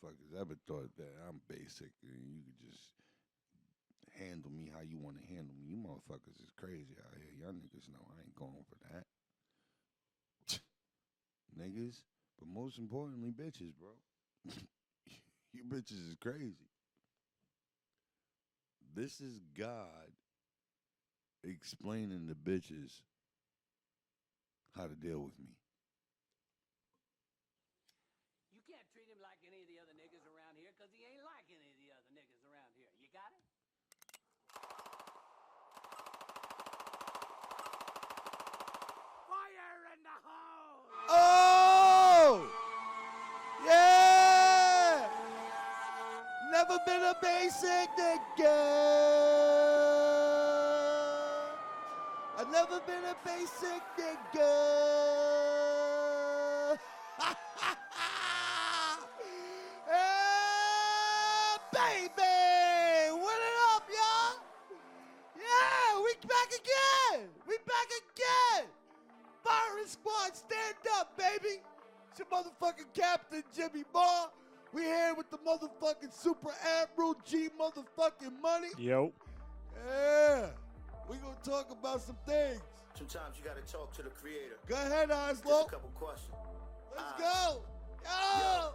motherfuckers ever thought that I'm basic and you could just handle me how you want to handle me. You motherfuckers is crazy out here. Y'all niggas know I ain't going for that. Niggas, but most importantly, bitches, bro. You bitches is crazy. This is God explaining to bitches how to deal with me. You can't treat him like any of the other niggas around here because he ain't like any of the other niggas around here. You got it? Fire in the hole! Oh! Yeah! Never been a basic nigga. I've never been a basic nigga. Yeah, baby! What it up, y'all? Yeah, we back again! We back again! Firing squad, stand up, baby! It's your motherfucking captain, Jimmy Barr. We here with the motherfucking Super Admiral G motherfucking money. Yo. Yeah. We gonna talk about some things. Sometimes you gotta talk to the creator. Go ahead, Just Oslo. a couple questions. Let's go. Yo.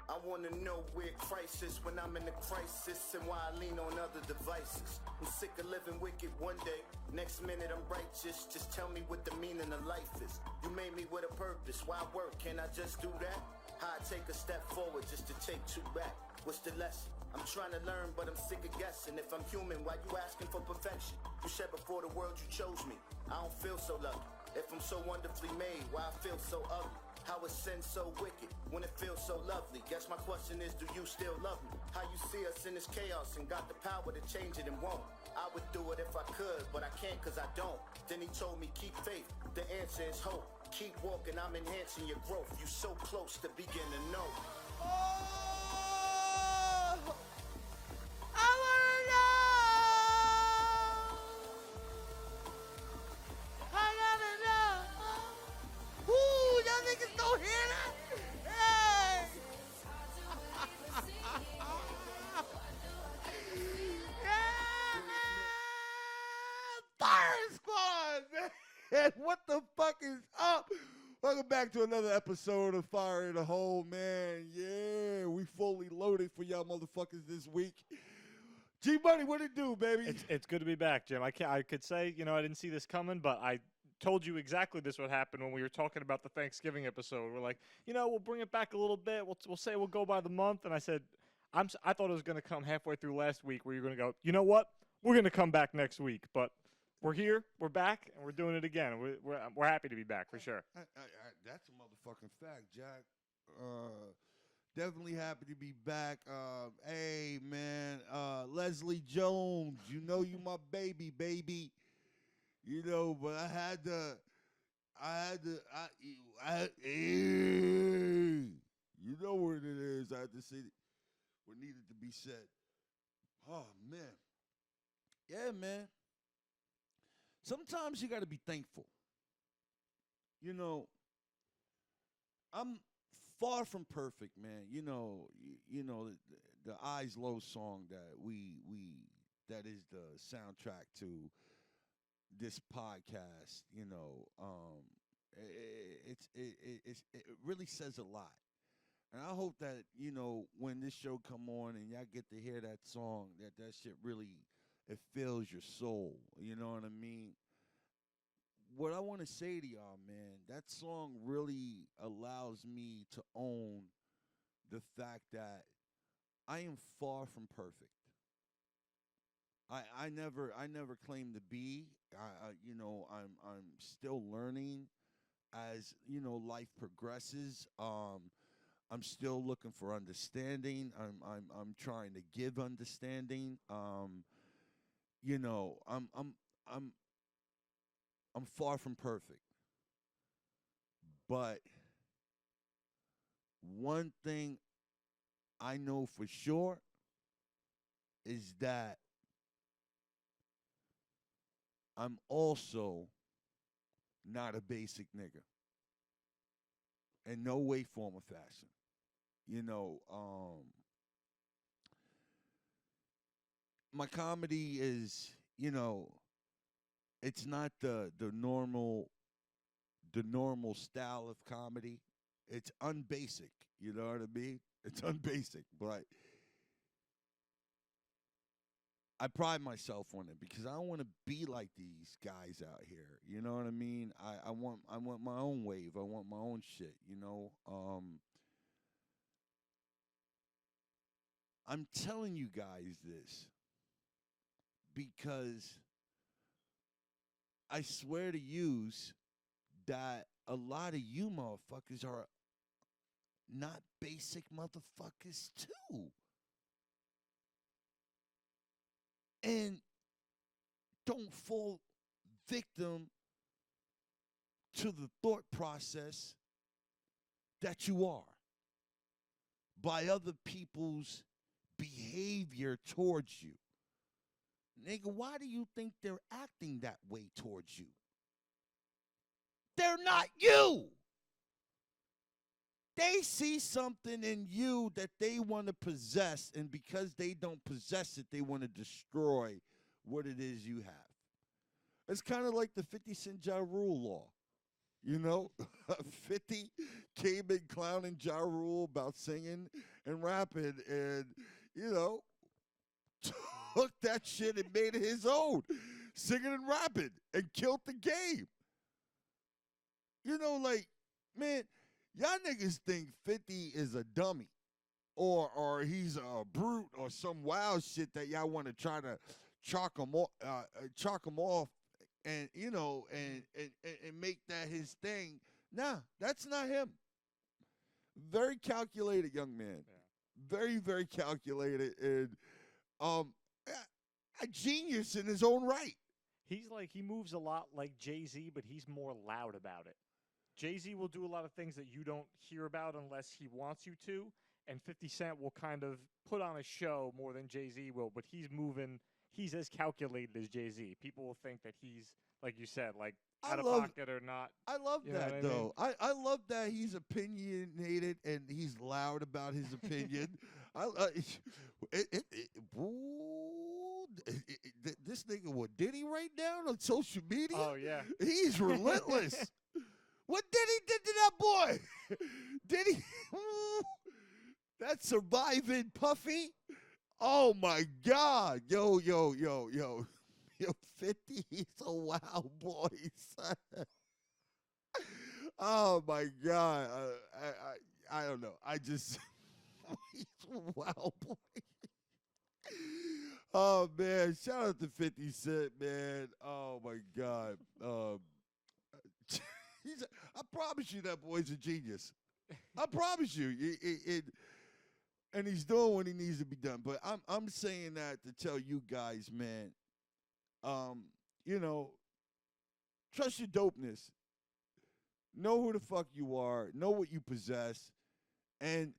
I wanna know where Christ is when I'm in the crisis and why I lean on other devices. I'm sick of living wicked one day, next minute I'm righteous. Just tell me what the meaning of life is. You made me with a purpose, why work? Can I just do that? How I take a step forward just to take two back? What's the lesson? I'm trying to learn, but I'm sick of guessing. If I'm human, why you asking for perfection? You said before the world you chose me. I don't feel so lucky. If I'm so wonderfully made, why I feel so ugly? How is sin so wicked when it feels so lovely? Guess my question is, do you still love me? How you see us in this chaos and got the power to change it and won't? I would do it if I could, but I can't cause I don't. Then he told me, keep faith. The answer is hope. Keep walking, I'm enhancing your growth. You so close to begin to know. Oh, I wanna know. I gotta know. Ooh, y'all niggas don't hear that? Hey. Yeah. Fire squad, man. What the fuck is up? Welcome back to another episode of Fire in the Hole, man. Yeah, we fully loaded for y'all motherfuckers this week. G Money, what it do, baby? It's good to be back, Jim. I could say, I didn't see this coming, but I told you exactly this would happen when we were talking about the Thanksgiving episode. We're like, we'll bring it back a little bit. We'll say we'll go by the month. And I said, I thought it was going to come halfway through last week where you're going to go, you know what? We're going to come back next week. But we're here, we're back, and we're doing it again. We're happy to be back for sure. That's a motherfucking fact, Jack. Definitely happy to be back. Hey, man, Leslie Jones, you my baby. But I had to, you know what it is. I had to say what needed to be said. Oh, man. Yeah, man. Sometimes you got to be thankful. I'm far from perfect, man. The Eyes Low song that is the soundtrack to this podcast. It really says a lot, and I hope that when this show come on and y'all get to hear that song, that shit really it fills your soul. You know what I mean? What I want to say to y'all, man, that song really allows me to own the fact that I am far from perfect. I never claim to be. I'm still learning as life progresses. I'm still looking for understanding. I'm trying to give understanding. I'm far from perfect. But one thing I know for sure is that I'm also not a basic nigga. In no way, form, or fashion. My comedy is, it's not the normal style of comedy. It's unbasic. You know what I mean? It's unbasic, but I pride myself on it because I don't want to be like these guys out here. You know what I mean? I want my own wave. I want my own shit. I'm telling you guys this because I swear to yous that a lot of you motherfuckers are not basic motherfuckers too. And don't fall victim to the thought process that you are by other people's behavior towards you. Nigga, why do you think they're acting that way towards you? They're not you. They see something in you that they want to possess, and because they don't possess it, they want to destroy what it is you have. It's kind of like the 50 Cent Ja Rule law. 50 came in clowning Ja Rule about singing and rapping, and, took that shit and made it his own, singing and rapping, and killed the game. Man, y'all niggas think 50 is a dummy or he's a brute or some wild shit that y'all want to try to chalk him off and and make that his thing. Nah, that's not him. Very calculated young man. Yeah. Very, very calculated and a genius in his own right. He moves a lot like Jay-Z, but he's more loud about it. Jay-Z will do a lot of things that you don't hear about unless he wants you to, and 50 Cent will kind of put on a show more than Jay-Z will, but he's as calculated as Jay-Z. People will think that he's, like you said, like out of pocket or not. I love that, though. I love that he's opinionated and he's loud about his opinion. This nigga, what did he write down on social media? Oh, yeah. He's relentless. What did he did to that boy? Did he? That surviving Puffy? Oh, my God. Yo. 50, he's a wild boy, son. Oh, my God. I don't know. He's a wild boy. Oh, man. Shout out to 50 Cent, man. Oh, my God. I promise you that boy's a genius. I promise you. And he's doing what he needs to be done. But I'm saying that to tell you guys, man, trust your dopeness. Know who the fuck you are. Know what you possess. And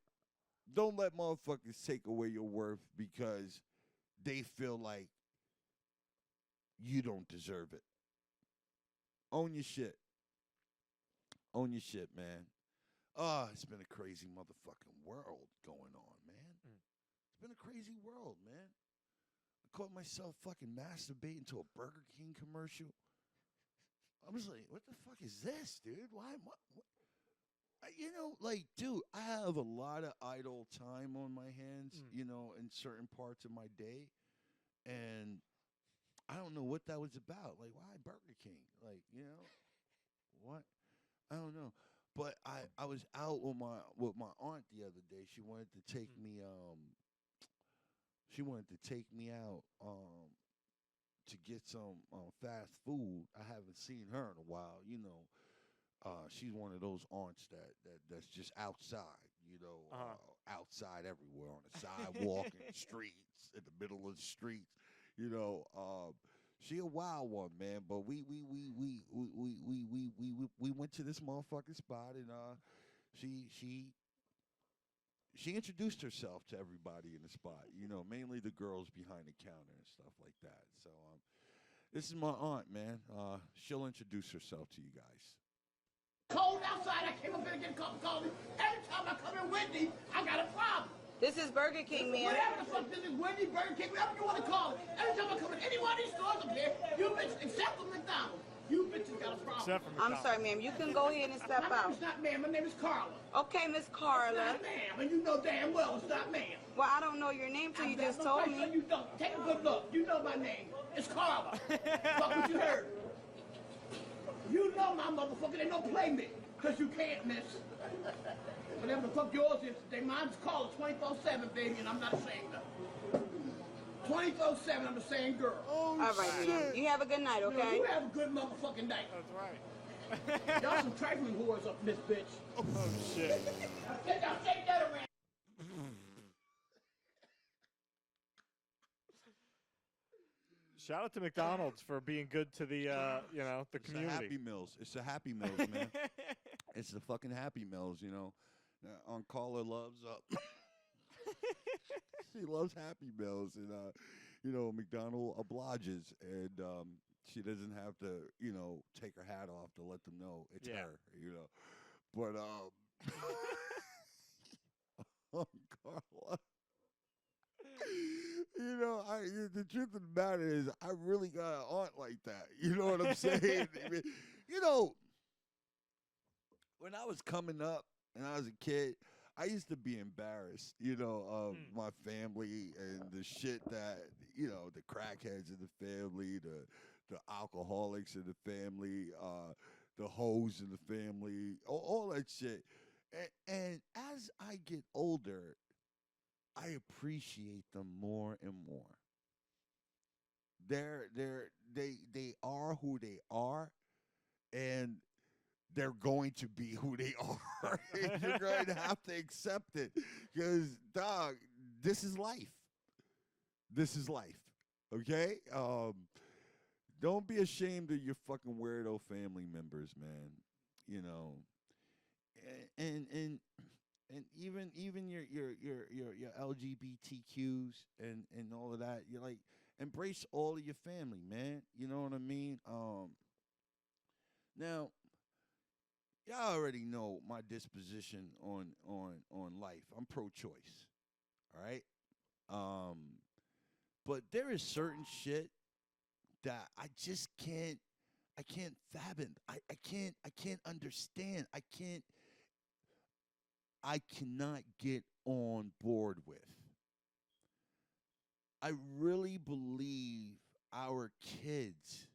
don't let motherfuckers take away your worth because they feel like you don't deserve it. Own your shit. Own your shit, man. It's been a crazy motherfucking world going on, man. It's been a crazy world, man. I caught myself fucking masturbating to a Burger King commercial. I was like, what the fuck is this, dude? Why? What? Dude, I have a lot of idle time on my hands, in certain parts of my day. And I don't know what that was about. Like, why Burger King? What? I don't know. But I was out with my aunt the other day. She wanted to take me out to get some fast food. I haven't seen her in a while, she's one of those aunts that's just outside, outside everywhere on the sidewalk in the streets, in the middle of the streets, She a wild one, man. But we went to this motherfucking spot, and she introduced herself to everybody in the spot. Mainly the girls behind the counter and stuff like that. So this is my aunt, man. She'll introduce herself to you guys. Cold outside, I came up here to get a cup of coffee. Every time I come in or Wendy, I got a problem. This is Burger King, man. Whatever the fuck this is, Wendy, Burger King, whatever you want to call it. Every time I come in any one of these stores up here, you bitches, except for McDonald's, you bitches got a problem. Except for I'm McDonald's. sorry, ma'am. You can go ahead and step My out. name is not ma'am, my name is Carla. Okay, Miss Carla. It's not ma'am, and you know damn well it's not ma'am. Well, I don't know your name till you just told me. You don't. Take a good look. You know my name. It's Carla. Fuck what you heard. You know my motherfucker. They don't play me. Because you can't, miss. Whatever the fuck yours is, mine's Carla 24/7, baby, and I'm not ashamed of it. 24/7, I'm the same girl. Oh, All right, shit. ma'am. You have a good night, okay? You have a good motherfucking night. That's right. Y'all some trifling whores up this bitch. Oh, shit. Now take that around. Shout out to McDonald's for being good to the, the It's the community. Happy Meals. It's the Happy Meals, man. It's the fucking Happy Meals, you know. On Caller loves she loves Happy Meals, and McDonald obliges, and she doesn't have to, take her hat off to let them know it's her, But on Carla. The truth of the matter is, I really got an aunt like that. You know what I'm saying? When I was coming up and I was a kid, I used to be embarrassed, of my family and the shit that, the crackheads in the family, the alcoholics in the family, the hoes in the family, all that shit. And as I get older, I appreciate them more and more. They are who they are, and they're going to be who they are. You're going to have to accept it, because dog, this is life. This is life. Okay? Don't be ashamed of your fucking weirdo family members, man. And even your LGBTQs and all of that, you're like, embrace all of your family, man. You know what I mean? Now, y'all already know my disposition on life. I'm pro-choice. All right? But there is certain shit that I just can't fathom. I can't understand. I cannot get on board with. I really believe our kids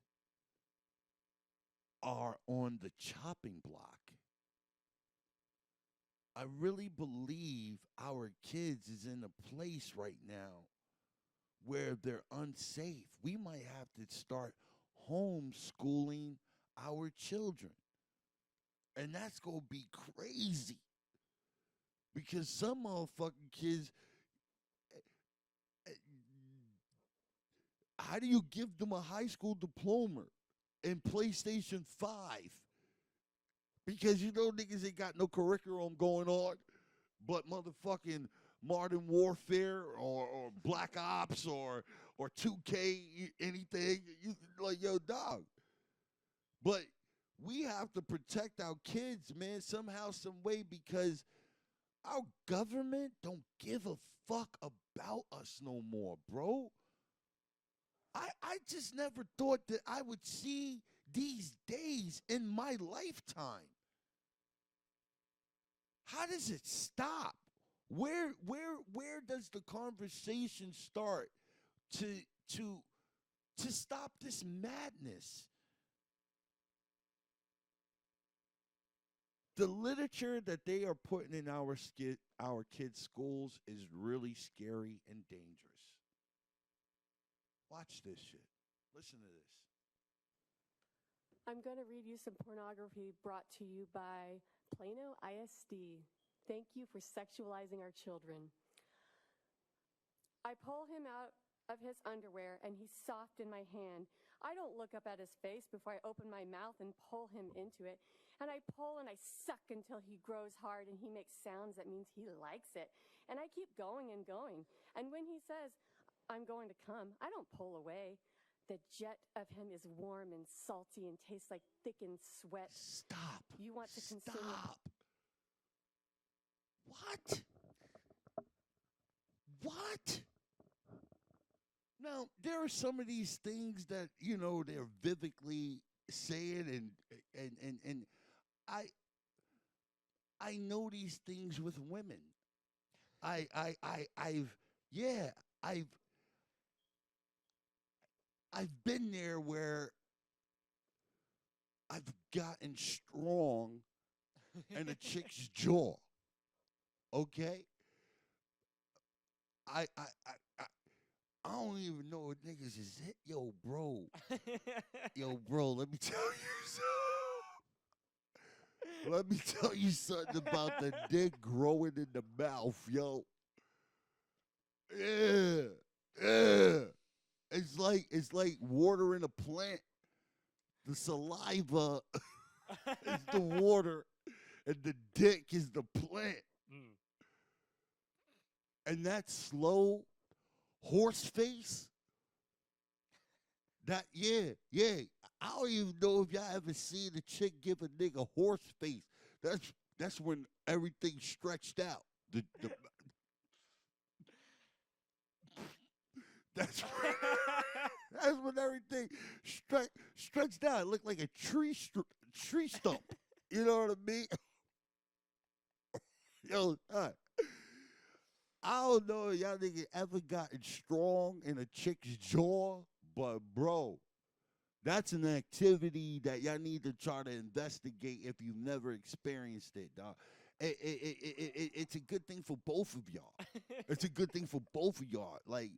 are on the chopping block. I really believe our kids is in a place right now where they're unsafe. We might have to start homeschooling our children. And that's going to be crazy. Because some motherfucking kids, how do you give them a high school diploma in PlayStation 5? Because niggas ain't got no curriculum going on, but motherfucking Modern Warfare or Black Ops or 2K, anything. Like, yo, dog. But we have to protect our kids, man, somehow, some way, because our government don't give a fuck about us no more, bro. I just never thought that I would see these days in my lifetime. How does it stop? Where does the conversation start to stop this madness? The literature that they are putting in our kids' schools is really scary and dangerous. Watch this shit. Listen to this. I'm going to read you some pornography brought to you by Plano ISD. Thank you for sexualizing our children. I pull him out of his underwear, and he's soft in my hand. I don't look up at his face before I open my mouth and pull him into it. And I pull and I suck until he grows hard and he makes sounds that means he likes it. And I keep going and going. And when he says, I'm going to come, I don't pull away. The jet of him is warm and salty and tastes like thickened sweat. Stop. You want to consume it. Stop. Why What? What? Now, there are some of these things that, they're vividly saying and I I know these things with women. I've yeah, I've I've been there where I've gotten strong in a chick's jaw. Okay? I I I I, I don't even know what niggas is hit. Yo, bro. Yo, bro, let me tell you something. Let me tell you something about the dick growing in the mouth, yo. Yeah. Yeah. It's like watering a plant. The saliva is the water and the dick is the plant. Mm. And that slow horse face, yeah. I don't even know if y'all ever seen a chick give a nigga horse face. That's when everything's stretched out. That's that's when everything stretched out. It looked like a tree stump. You know what I mean? Yo, I don't know if y'all niggas ever gotten strong in a chick's jaw, but bro, that's an activity that y'all need to try to investigate if you've never experienced it, dog. It's a good thing for both of y'all. It's a good thing for both of y'all. Like,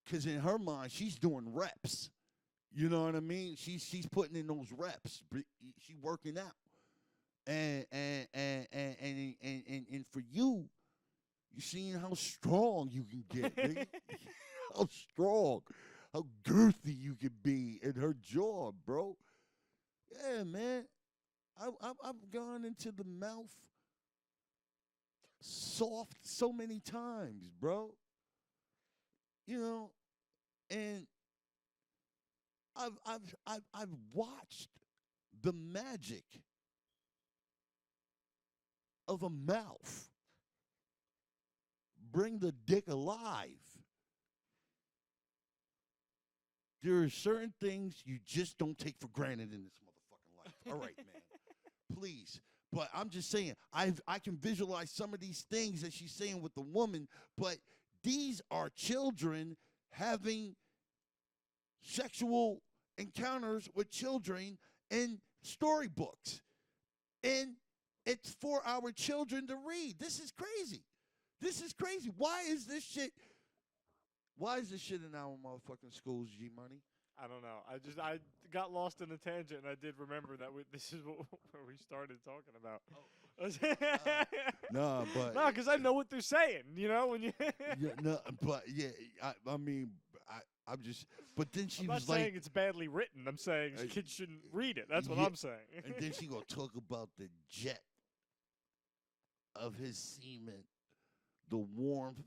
because in her mind, she's doing reps. You know what I mean? She's putting in those reps. She's working out. And for you, you seeing how strong you can get, nigga. How strong, how girthy you can be in her jaw, bro. Yeah, man. I've gone into the mouth soft so many times, bro. You know, and I've watched the magic of a mouth bring the dick alive. There are certain things you just don't take for granted in this motherfucking life. All right, man. Please. But I'm just saying, I can visualize some of these things that she's saying with the woman, but these are children having sexual encounters with children in storybooks. And it's for our children to read. This is crazy. This is crazy. Why is this shit in our motherfucking schools, G Money? I don't know. I got lost in the tangent, and I did remember that this is where we started talking about. No, but no, because I know what they're saying. You know when you. yeah, no, but yeah, I mean, I'm just. But then she I'm was not like, saying it's badly written. I'm saying kids shouldn't read it. That's what yeah, I'm saying. and then she gonna talk about the jet of his semen, the warmth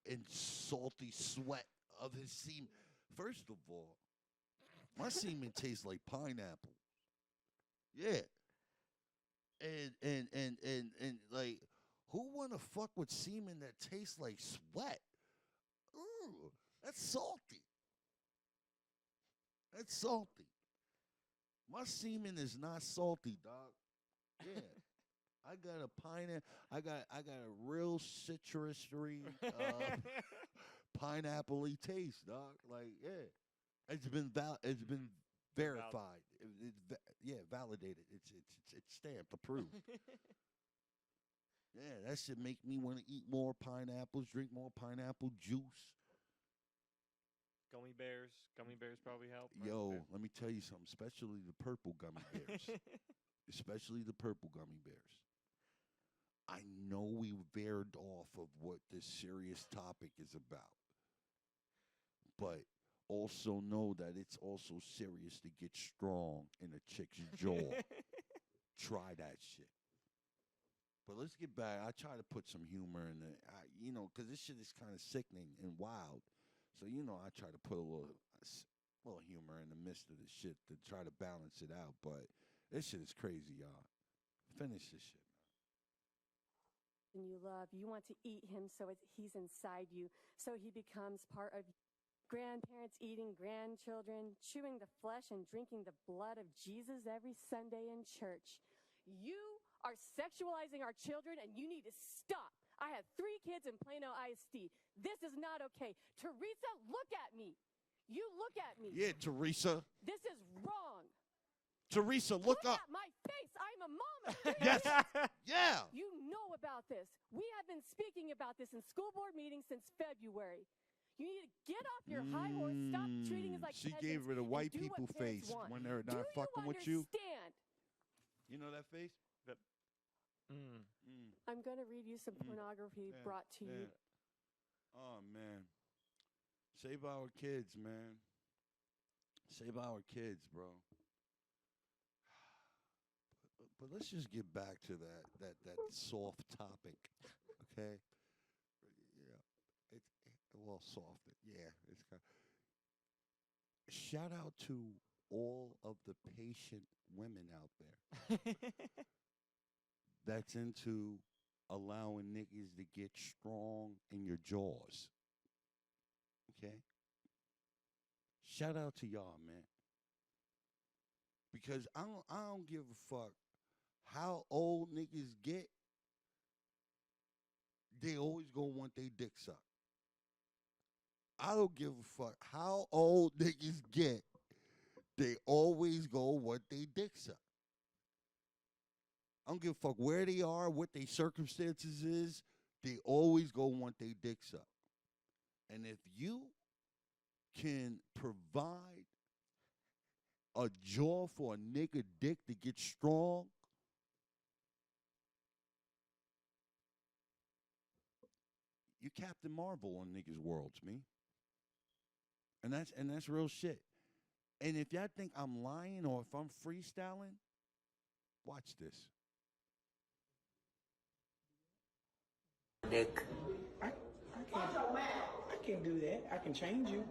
and salty sweat of his semen. First of all, my semen tastes like pineapple. Yeah. And like, who wanna fuck with semen that tastes like sweat? Ooh, that's salty. That's salty. My semen is not salty, dog. Yeah. I got a pineapple. I got a real citrusy, pineapple-y taste, dog. Like, yeah, it's been verified. Validated. It's stamped, approved. Yeah, that should make me want to eat more pineapples, drink more pineapple juice. Gummy bears. Gummy bears probably help. Right? Yo, let me tell you something. Especially the purple gummy bears. Especially the purple gummy bears. I know we veered off of what this serious topic is about, but also know that it's also serious to get strong in a chick's jaw. Try that shit. But let's get back. I try to put some humor in it, because this shit is kind of sickening and wild. So, I try to put a little humor in the midst of the shit to try to balance it out. But this shit is crazy, y'all. Finish this shit. and you love. You want to eat him so he's inside you, so he becomes part of grandparents eating grandchildren, chewing the flesh and drinking the blood of Jesus every Sunday in church. You are sexualizing our children, and you need to stop. I have 3 kids in Plano ISD. This is not okay. Teresa, look at me. You look at me. Yeah, Teresa. This is wrong. Teresa, look up. At my face. I'm a mom of 3 Yes. kids. Yeah. You know about this. We have been speaking about this in school board meetings since February. You need to get off your high horse. Stop treating us like She peasants gave her the and white do what people parents face want. when they're not Do fucking with you. understand? You know that face? I'm going to read you some pornography brought to you. Oh, man. Save our kids, man. Save our kids, bro. But let's just get back to that soft topic, okay? Yeah, well, soft. Yeah, it's kind. Shout out to all of the patient women out there that's into allowing niggas to get strong in your jaws. Okay? Shout out to y'all, man. Because I don't give a fuck how old niggas get. They always gonna want their dick sucked. I don't give a fuck how old niggas get. They always gonna want their dick sucked. I don't give a fuck where they are, what their circumstances is. They always gonna want their dick sucked. And if you can provide a jaw for a nigga dick to get strong, you Captain Marvel on niggas' worlds, me. And that's real shit. And if y'all think I'm lying or if I'm freestyling, watch this. Dick. I can't do that. I can change you.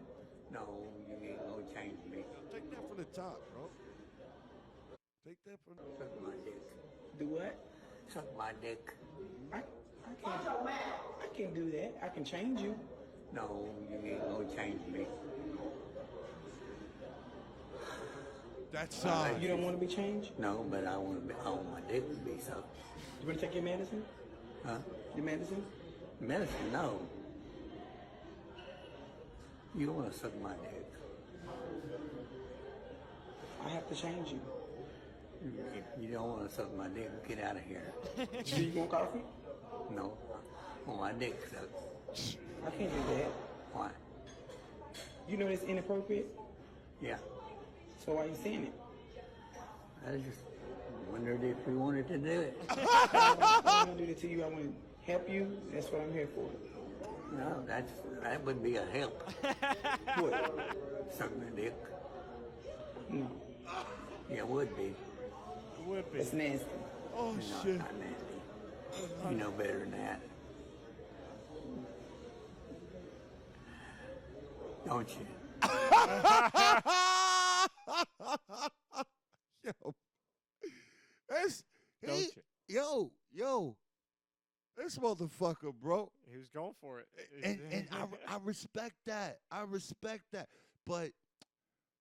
No, you ain't gonna change me. Take that from the top, bro. Take that from the top. Suck my dick. Do what? Suck my dick. I can't do that. I can change you. No, you ain't gonna change me. That's You don't want to be changed? No, but I want my dick to be sucked. You want to take your medicine? Huh? Your medicine? Medicine? No. You don't want to suck my dick. I have to change you. If you don't want to suck my dick, get out of here. Do you want coffee? No. I want my dick sucked. I can't do that. Why? You know that's inappropriate? Yeah. So why are you saying it? I just wondered if we wanted to do it. I don't want to do that to you. I want to help you. That's what I'm here for. No, that would be a help. What? Suck my dick. No. Yeah, it would be. It would be. It's nasty. Oh, No, shit. not nasty. You know better than that. Don't you? Yo. That's, yo. This motherfucker, bro. He was going for it. And I respect that. I respect that. But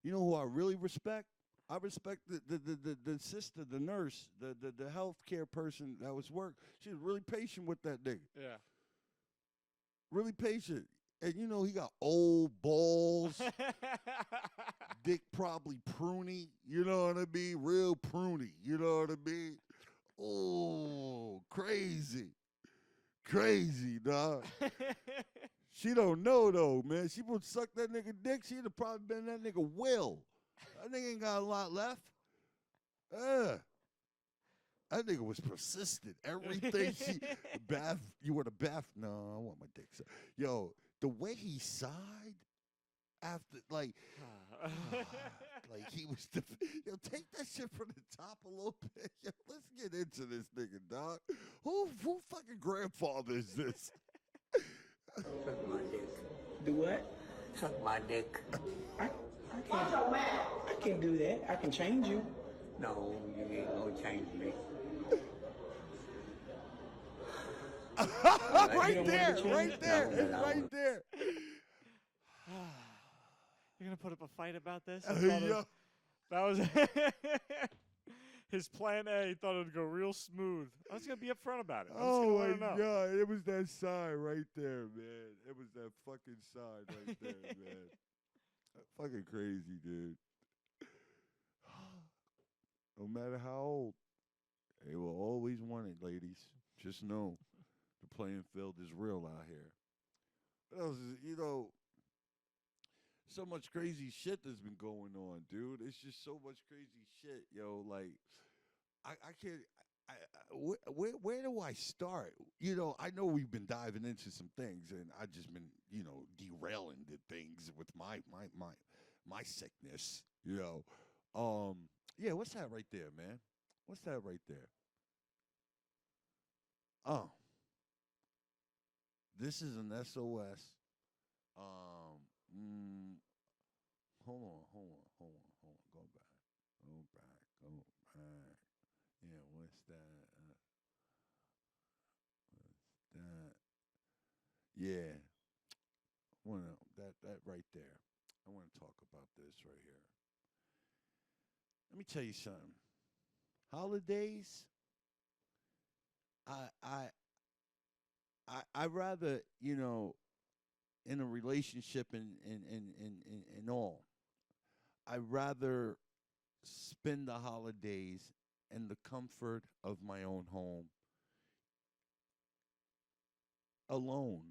you know who I really respect? I respect the sister, the nurse, the healthcare person that was work. She was really patient with that nigga. Yeah. Really patient. And you know he got old balls, dick probably pruny. You know what I mean? Real pruny. You know what I mean? Oh, crazy. Crazy, dog. She don't know, though, man. She would suck that nigga dick. She'd have probably been that nigga Will. That nigga ain't got a lot left. That nigga was persistent. Everything she... Bath... You want a bath? No, I want my dick sucked. Yo, the way he sighed after, like... like he was... Yo, take that shit from the top a little bit. Yo, let's get into this nigga, dog. Who fucking grandfather is this? Suck my dick. Do what? Suck my dick. I can't do that. I can change you. No, you ain't gonna change me. Right there, right there, it's right there. You're gonna put up a fight about this? Yeah. That was his plan A. He thought it would go real smooth. I was gonna be upfront about it. I'm just gonna Oh let her my know. God! It was that sign right there, man. It was that fucking sign right there, man. Fucking crazy, dude. No matter how old, they will always want it, ladies. Just know the playing field is real out here. What else is, so much crazy shit that's been going on, dude. It's just so much crazy shit, yo. Like, I can't. Where do I start? I know we've been diving into some things, and I've just been, derailing the things with my sickness, Yeah, what's that right there, man? What's that right there? Oh, this is an SOS. Hold on. Go back. Yeah, what's that? What's that? Yeah, that right there. I want to talk about this right here. Let me tell you something. Holidays. I rather in a relationship and all. I rather spend the holidays in the comfort of my own home alone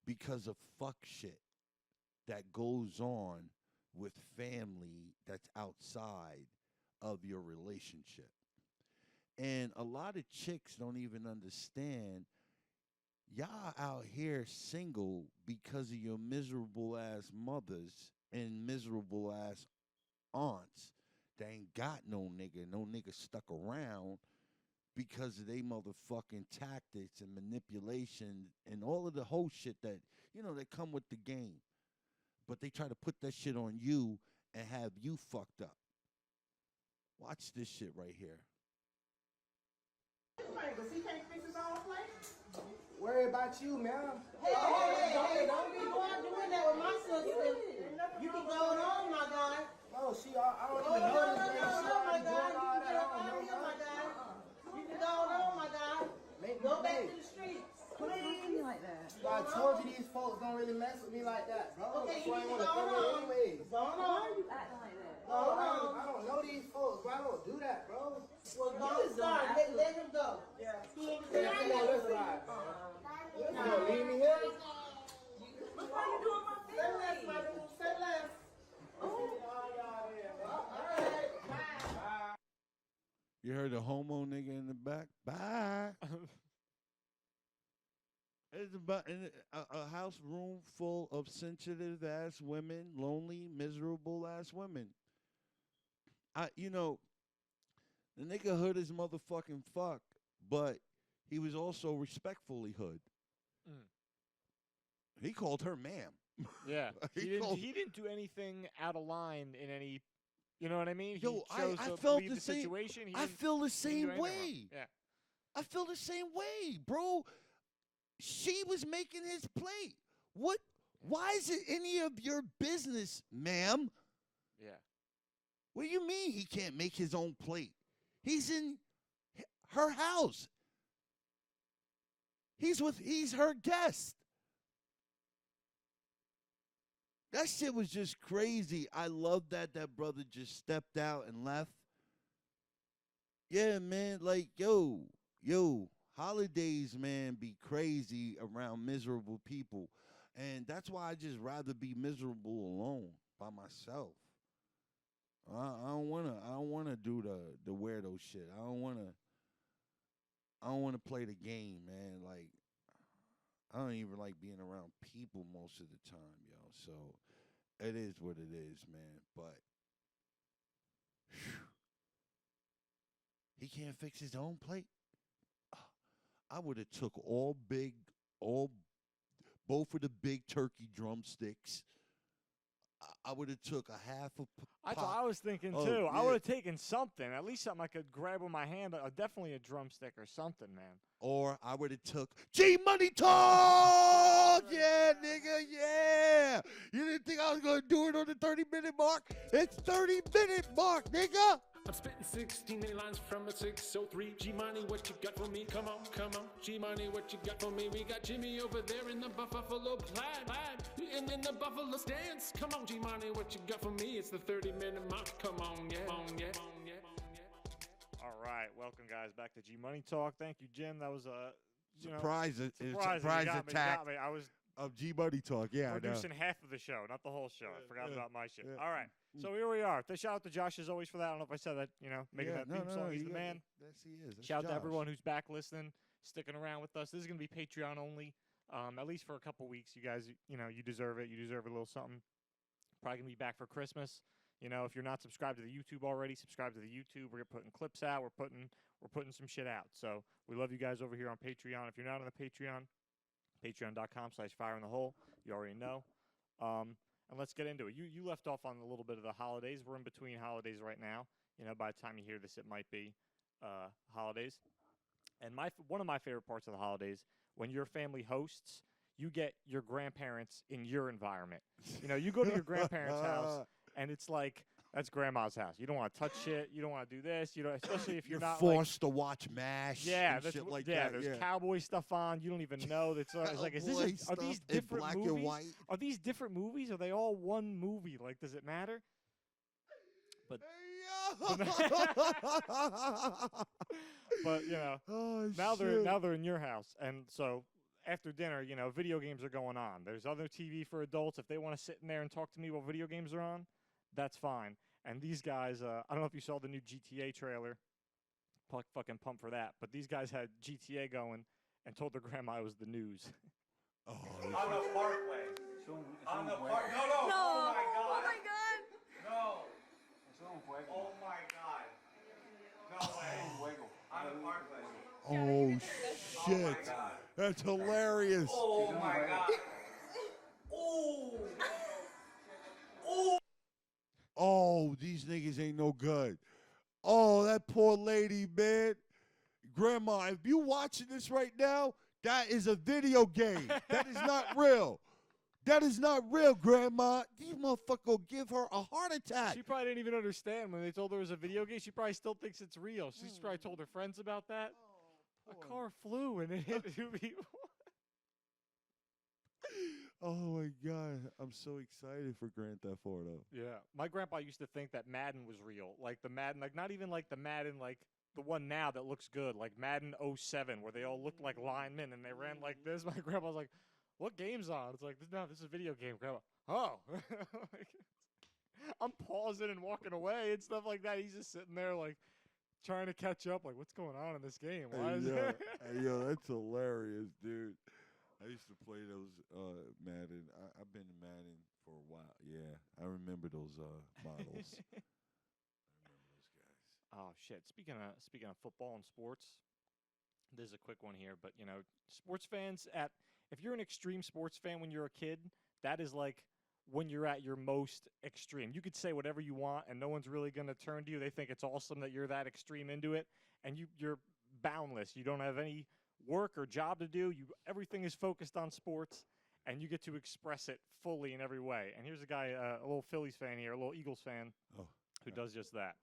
because of fuck shit that goes on with family that's outside of your relationship. And a lot of chicks don't even understand y'all out here single because of your miserable ass mothers and miserable ass aunts that ain't got no nigga stuck around because of they motherfucking tactics and manipulation and all of the whole shit that that come with the game. But they try to put that shit on you and have you fucked up. Watch this shit right here. Because he can't fix his own plate. Worry about you, man. Hey, don't be going doing that with my sister. You can go on, my guy. No, I don't even know this lady. She already doing all that. I don't know her. You can go on, my guy. Go back to the streets. Please. Like that. I told you these folks don't really mess with me like that, bro. Okay, That's why I you want to can come go here on. anyways. Go on. Why are you acting like that? I don't know these folks, bro. I don't do that, bro. Well, don't start. Let him go. Yeah. Yeah, come on, let's ride. You gonna leave me here? Look why you doing my Say less, my family. dude. Say less. You heard a homo nigga in the back? Bye. It's about a house room full of sensitive ass women, lonely, miserable ass women. The nigga hood is motherfucking fuck, but he was also respectfully hood. Mm. He called her ma'am. Yeah, He he didn't do anything out of line in any. You know what I mean? Yo, he chose I to felt leave the same. situation. He I didn't- feel the didn't do same anything wrong. way. Yeah. I feel the same way, bro. She was making his plate. What? Why is it any of your business, ma'am? Yeah. What do you mean he can't make his own plate? He's in her house. He's her guest. That shit was just crazy. I love that brother just stepped out and left. Yeah, man, like, yo, holidays, man, be crazy around miserable people. And that's why I just rather be miserable alone by myself. I don't wanna do the weirdo shit. I don't wanna play the game, man. Like, I don't even like being around people most of the time, yo. So it is what it is, man. But he can't fix his own plate. I would have took both of the big turkey drumsticks. I would have took a half a That's what pop. I was thinking Oh, too. I yeah. would have taken something, at least something I could grab with my hand. Definitely a drumstick or something, man. Or I would have took G Money Talk. Yeah, nigga, yeah. You didn't think I was gonna do it on the 30-minute mark? It's 30-minute mark, nigga. I'm spitting 16 many lines from a 603. G-Money, what you got for me? Come on, come on. G-Money, what you got for me? We got Jimmy over there in the Buffalo plaid. And in the Buffalo stance. Come on, G-Money, what you got for me? It's the 30-minute mark. Come on, yeah, All right, welcome guys back to G Money Talk. Thank you, Jim. That was a Surprise surprise attack got me. I was of G Money Talk. Yeah, I know. producing half of the show, not the whole show. I forgot about my shit. yeah. All right, so here we are. Shout out to Josh as always for that. I don't know if I said that. Making that theme song. He's the man. Yes, he is. That's Shout out to Josh. everyone who's back listening, sticking around with us. This is gonna be Patreon only, at least for a couple weeks. You guys, you deserve it. You deserve a little something. Probably gonna be back for Christmas. If you're not subscribed to the YouTube already, subscribe to the YouTube. We're putting clips out. We're putting some shit out. So we love you guys over here on Patreon. If you're not on the Patreon, patreon.com/fireinthehole. You already know. And let's get into it. You left off on a little bit of the holidays. We're in between holidays right now. By the time you hear this, it might be holidays. And one of my favorite parts of the holidays, when your family hosts, you get your grandparents in your environment. You go to your grandparents' house, and it's like, that's grandma's house. You don't want to touch shit. You don't want to do this. Especially if you're not forced to watch MASH. Yeah, and shit like yeah. that. There's cowboy stuff on. You don't even know. It's like, are these different black movies? and white? Are these different movies? Are they all one movie? Like, does it matter? But oh, now shit. they're in your house, and so after dinner, video games are going on. There's other TV for adults. If they want to sit in there and talk to me while video games are on, that's fine. And these guys, I don't know if you saw the new GTA trailer. Fucking pumped for that. But these guys had GTA going and told their grandma it was the news. Oh, On the parkway. On the park. No. No. Oh my God. Oh my God. No. Oh my God. No way. On the parkway. Oh, shit. God. That's hilarious. Oh my God. Oh. Oh. Oh, these niggas ain't no good. Oh, that poor lady, man. Grandma, if you watching this right now, that is a video game. That is not real. That is not real, Grandma. These motherfuckers will give her a heart attack. She probably didn't even understand when they told her it was a video game. She probably still thinks it's real. She's probably told her friends about that. A car flew and it hit two people. Oh, my God. I'm so excited for Grand Theft Auto. Yeah. My grandpa used to think that Madden was real. Like the Madden, like not even like the Madden, like the one now that looks good, like Madden 07, where they all looked like linemen and they ran like this. My grandpa's like, what game's on? It's like, no, this is a video game, Grandma. Oh. I'm pausing and walking away and stuff like that. He's just sitting there like trying to catch up, like, what's going on in this game? Why is it? Hey, yo, that's hilarious, dude. I used to play those Madden. I've been in Madden for a while. Yeah, I remember those models. I remember those guys. Oh shit! Speaking of football and sports, there's a quick one here. But sports fans if you're an extreme sports fan when you're a kid, that is like when you're at your most extreme. You could say whatever you want, and no one's really gonna turn to you. They think it's awesome that you're that extreme into it, and you're boundless. You don't have any work or job to do. Everything is focused on sports, and you get to express it fully in every way. And here's a guy, a little Phillies fan here, a little Eagles fan, who does just that.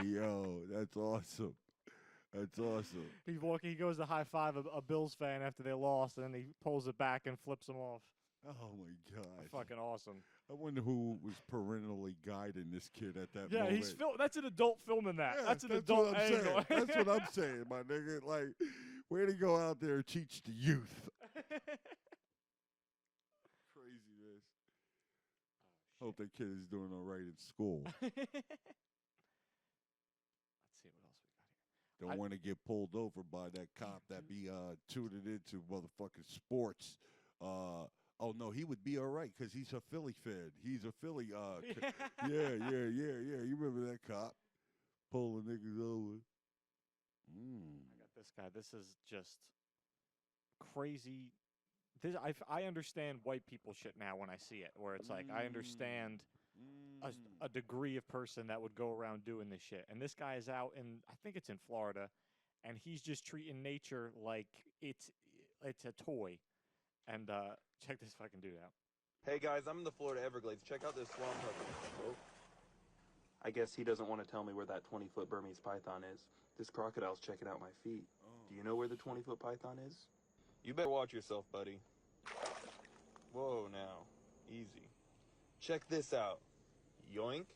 Yo, that's awesome. That's awesome. He goes to high five a Bills fan after they lost, and then he pulls it back and flips him off. Oh my God. Fucking awesome. I wonder who was parentally guiding this kid at that Yeah, moment. that's an adult filming that. Yeah, that's an adult what I'm angle. saying. That's what I'm saying, my nigga. Like, way to go out there and teach the youth. Crazy, man. Hope that kid is doing all right in school. Let's see what else we got here. Don't want to get pulled over by that cop that be tuning into motherfucking sports. Oh, no, he would be all right because he's a Philly fan. He's a Philly. Yeah. You remember that cop pulling niggas over? I got this guy. This is just crazy. I understand white people shit now when I see it, where it's like I understand a degree of person that would go around doing this shit. And this guy is out in, I think it's in Florida, and he's just treating nature like it's a toy. And check this if I can do that. Hey guys, I'm in the Florida Everglades. Check out this swamp puppy. Oh. I guess he doesn't want to tell me where that 20-foot Burmese python is. This crocodile's checking out my feet. Do you know where the 20-foot python is? You better watch yourself, buddy. Whoa, now. Easy. Check this out. Yoink.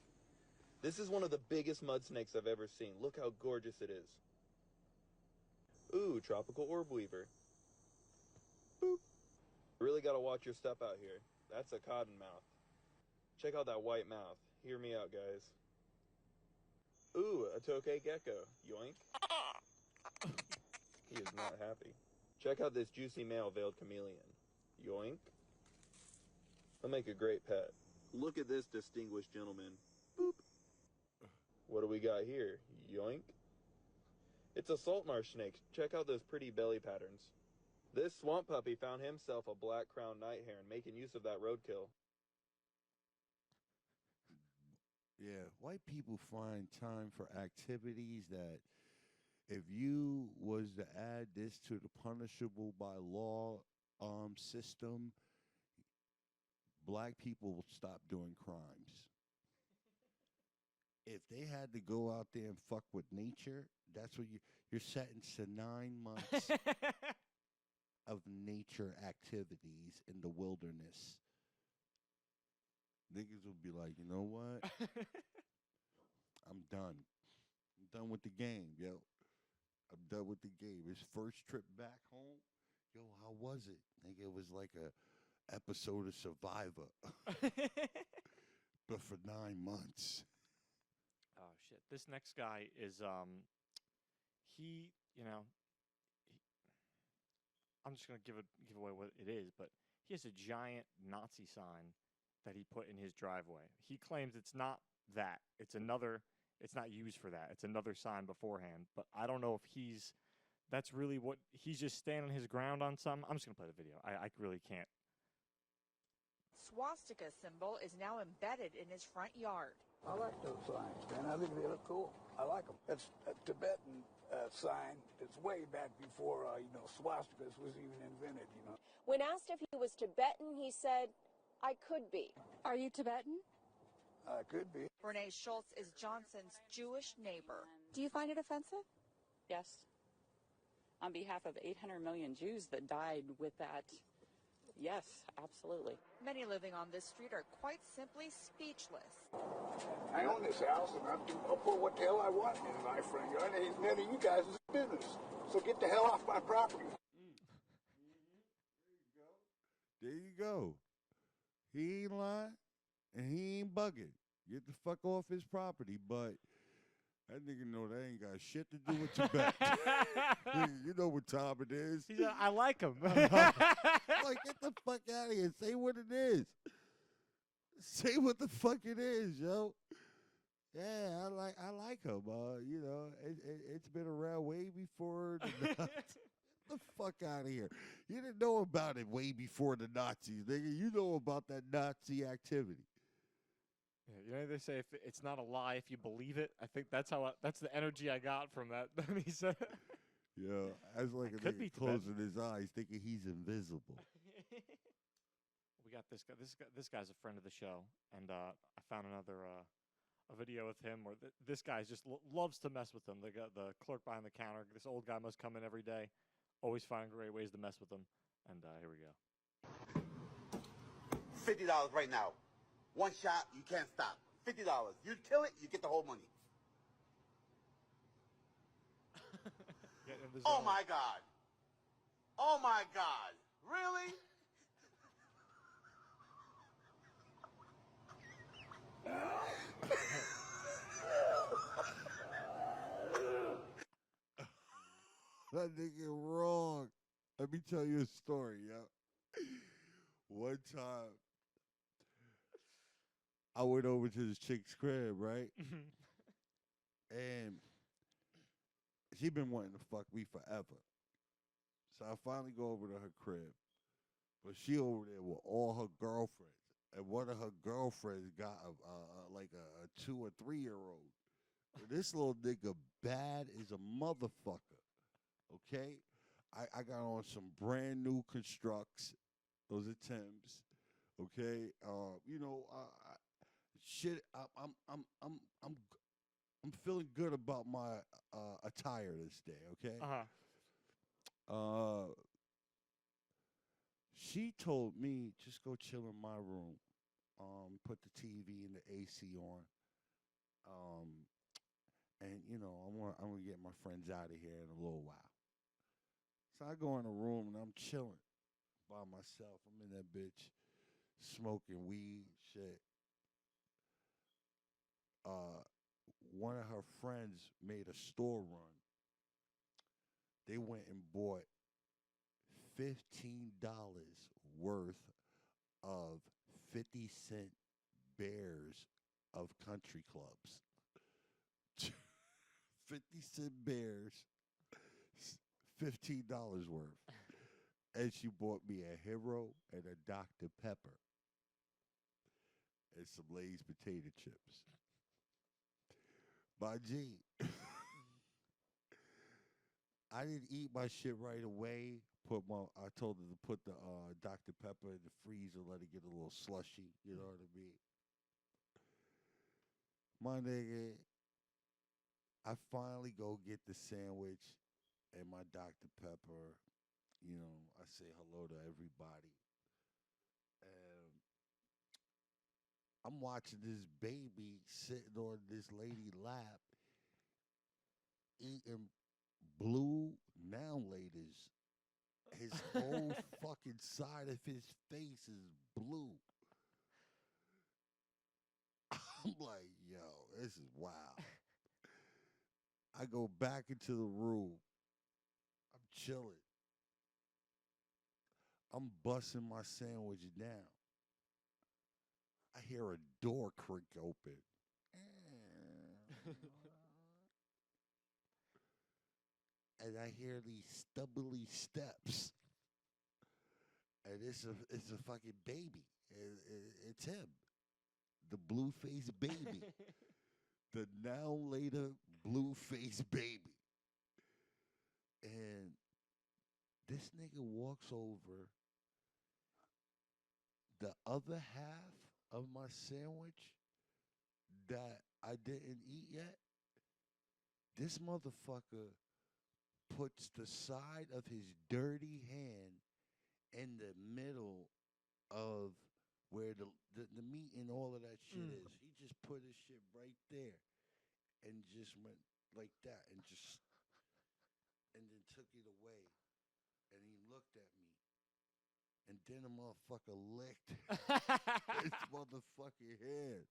This is one of the biggest mud snakes I've ever seen. Look how gorgeous it is. Ooh, tropical orb weaver. Boop. Really gotta watch your step out here. That's a cottonmouth. Check out that white mouth. Hear me out, guys. Ooh, a tokay gecko. Yoink. He is not happy. Check out this juicy male veiled chameleon. Yoink. He'll make a great pet. Look at this distinguished gentleman. Boop. What do we got here? Yoink. It's a salt marsh snake. Check out those pretty belly patterns. This swamp puppy found himself a black crowned night heron, making use of that roadkill. Yeah, white people find time for activities that if you was to add this to the punishable by law system, black people will stop doing crimes. If they had to go out there and fuck with nature, that's what you're sentenced to 9 months of nature activities in the wilderness. Niggas will be like, you know what? I'm done. I'm done with the game, yo. I'm done with the game. His first trip back home, yo, how was it? Nigga, it was like a episode of Survivor. But for 9 months. Oh shit! This next guy is he, I'm just gonna give away what it is, but he has a giant Nazi sign that he put in his driveway. He claims it's not that. It's not used for that. It's another sign beforehand. But I don't know if that's really what he's just standing his ground on something. I'm just gonna play the video. I really can't. Swastika symbol is now embedded in his front yard. I like those signs, man. I think they look cool. I like them. It's a Tibetan sign. It's way back before, swastikas was even invented, When asked if he was Tibetan, he said, I could be. Are you Tibetan? I could be. Renee Schultz is Johnson's Jewish neighbor. Do you find it offensive? Yes. On behalf of 800 million Jews that died with that, yes, absolutely. Many living on this street are quite simply speechless. I own this house, and I'll put what the hell I want in my front yard. And it's none of you guys' business. So get the hell off my property. There you go. He ain't lying, and he ain't bugging. Get the fuck off his property, but that nigga know that ain't got shit to do with Tibet. You know what time it is. I like him. Like, get the fuck out of here. Say what it is. Say what the fuck it is, yo. Yeah, I like him. It's been around way before the Nazis. Get the fuck out of here. You didn't know about it way before the Nazis, nigga. You know about that Nazi activity. Yeah, they say if it's not a lie if you believe it. I think that's the energy I got from that. He said, "Yeah, as like a nigga closing his eyes, thinking he's invisible." We got this guy. This guy's a friend of the show, and I found another a video with him where this guy just loves to mess with them. They got the clerk behind the counter. This old guy must come in every day, always finding great ways to mess with them. And here we go. $50 right now. One shot, you can't stop. $50. You kill it, you get the whole money. Oh my God. Oh my God. Really? That nigga wrong. Let me tell you a story, yo. One time, I went over to this chick's crib, right? And she been wanting to fuck me forever. So I finally go over to her crib, but she over there with all her girlfriends, and one of her girlfriends got like a 2 or 3-year-old. This little nigga bad as a motherfucker. Okay, I got on some brand new constructs. Those are Timbs. Okay, shit. I'm feeling good about my attire this day. Okay. She told me just go chill in my room. Put the TV and the AC on. And I'm gonna get my friends out of here in a little while. So I go in the room and I'm chilling by myself. I'm in that bitch smoking weed, shit. One of her friends made a store run. They went and bought $15 worth of 50-cent bears of country clubs. 50-cent bears, $15 worth. And she bought me a Hero and a Dr. Pepper and some Lay's potato chips. My G. I didn't eat my shit right away. I told her to put the Dr. Pepper in the freezer, let it get a little slushy. You know what I mean? My nigga, I finally go get the sandwich and my Dr. Pepper. I say hello to everybody. And I'm watching this baby sitting on this lady's lap eating blue now laters. His whole fucking side of his face is blue. I'm like, yo, this is wild. I go back into the room. I'm chilling. I'm busting my sandwich down. I hear a door creak open. And I hear these stubbly steps. And it's a fucking baby. It's him. The blue-faced baby. The now later blue-faced baby. And this nigga walks over the other half of my sandwich that I didn't eat yet. This motherfucker puts the side of his dirty hand in the middle of where the meat and all of that shit is. He just put his shit right there and just went like that and then took it away. And he looked at me. And then the motherfucker licked his motherfucking hand.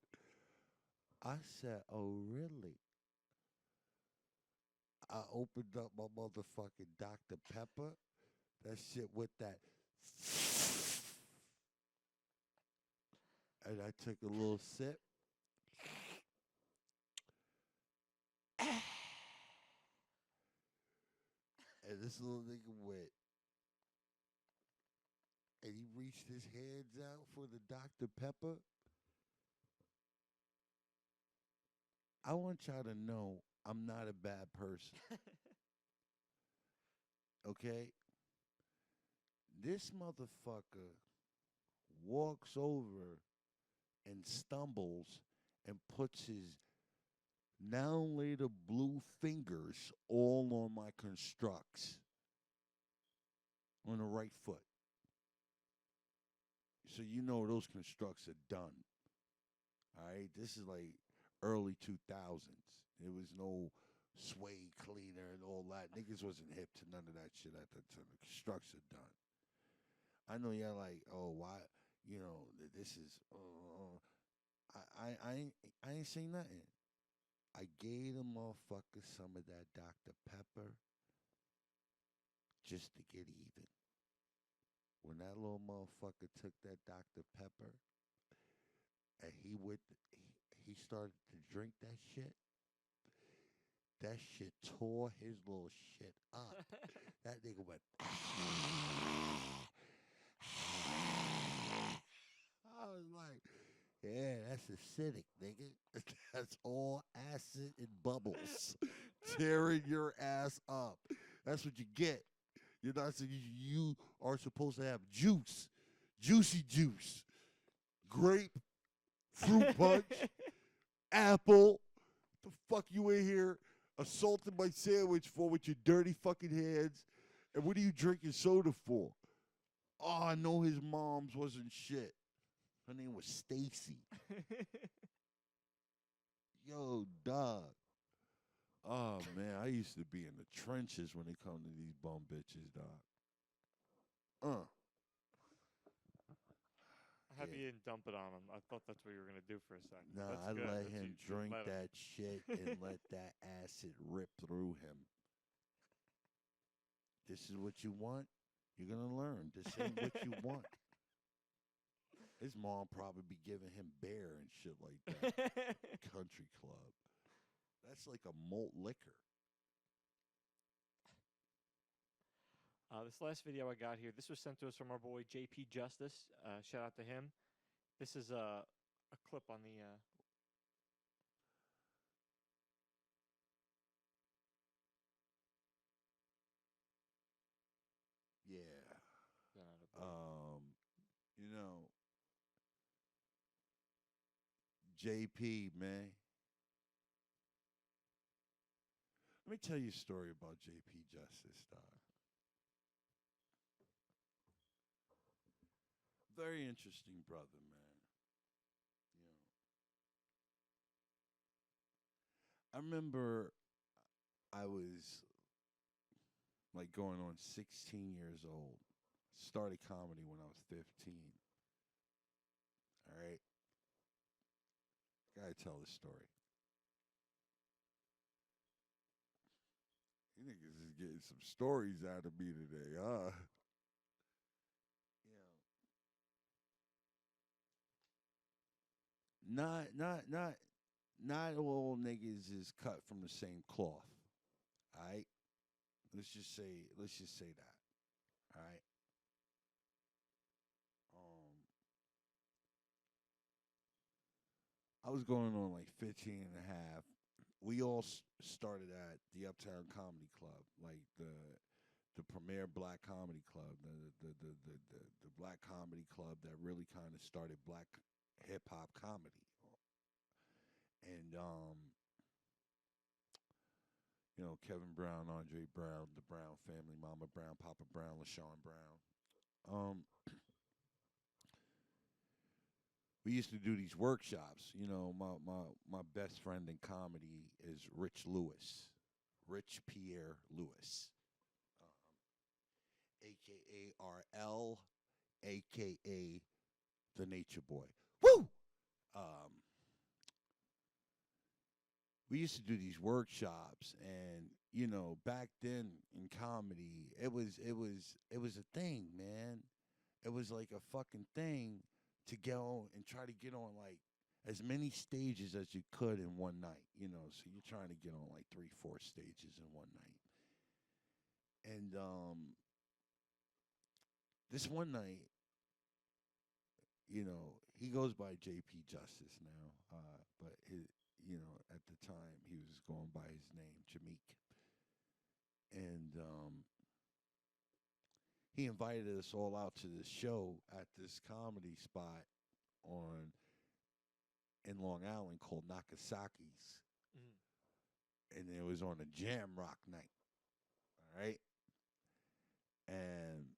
I said, oh, really? I opened up my motherfucking Dr. Pepper. That shit with that. And I took a little sip. And this little nigga went. And he reached his hands out for the Dr. Pepper. I want y'all to know I'm not a bad person. Okay? This motherfucker walks over and stumbles and puts his now later blue fingers all on my constructs on the right foot. So you know those constructs are done. All right? This is like early 2000s. There was no suede cleaner and all that. Niggas wasn't hip to none of that shit at that time. The constructs are done. I know y'all like, oh, why? This is. I ain't saying nothing. I gave the motherfucker some of that Dr. Pepper just to get even. When that little motherfucker took that Dr. Pepper and he started to drink that shit, that shit tore his little shit up. That nigga went. I was like, yeah, that's acidic, nigga. That's all acid and bubbles tearing your ass up. That's what you get. You're not saying you are supposed to have juice, juicy juice, grape, fruit punch, apple. The fuck you in here assaulting my sandwich for with your dirty fucking hands? And what are you drinking soda for? Oh, I know his mom's wasn't shit. Her name was Stacy. Yo, dog. Oh, man, I used to be in the trenches when it come to these bum bitches, dog. Happy you didn't dump it on him. I thought that's what you were going to do for a second. Nah, That's I good. let That's him you drink let him. that shit and let that acid rip through him. This is what you want? You're going to learn. This ain't what you want. His mom probably be giving him beer and shit like that. Country club. That's like a malt liquor. This last video I got here, this was sent to us from our boy JP Justice. Shout out to him. This is a clip on the. Yeah. You know, JP, man. Let me tell you a story about JP Justice, dog. Very interesting brother, man. You know, I remember I was like going on 16 years old. Started comedy when I was 15. All right. Gotta tell the story. You niggas is getting some stories out of me today, huh? Not all niggas is cut from the same cloth. All right? Let's just say that. All right? I was going on like 15 and a half. We all started at the Uptown Comedy Club, like the premier black comedy club, the black comedy club that really kind of started black hip hop comedy. And you know, Kevin Brown, Andre Brown, the Brown family, Mama Brown, Papa Brown, LaShawn Brown. We used to do these workshops. You know, my best friend in comedy is Rich Lewis, Rich Pierre Lewis, a.k.a. RL, a.k.a. the Nature Boy. Woo! We used to do these workshops, and you know, back then in comedy, it was a thing, man. It was like a fucking thing to go and try to get on like as many stages as you could in one night, you know. So you're trying to get on like 3-4 stages in one night. And this one night, you know, he goes by JP Justice now, but his, you know, at the time he was going by his name, Jameek. And he invited us all out to this show at this comedy spot in Long Island called Nakasaki's. And it was on a jam rock night. All right. And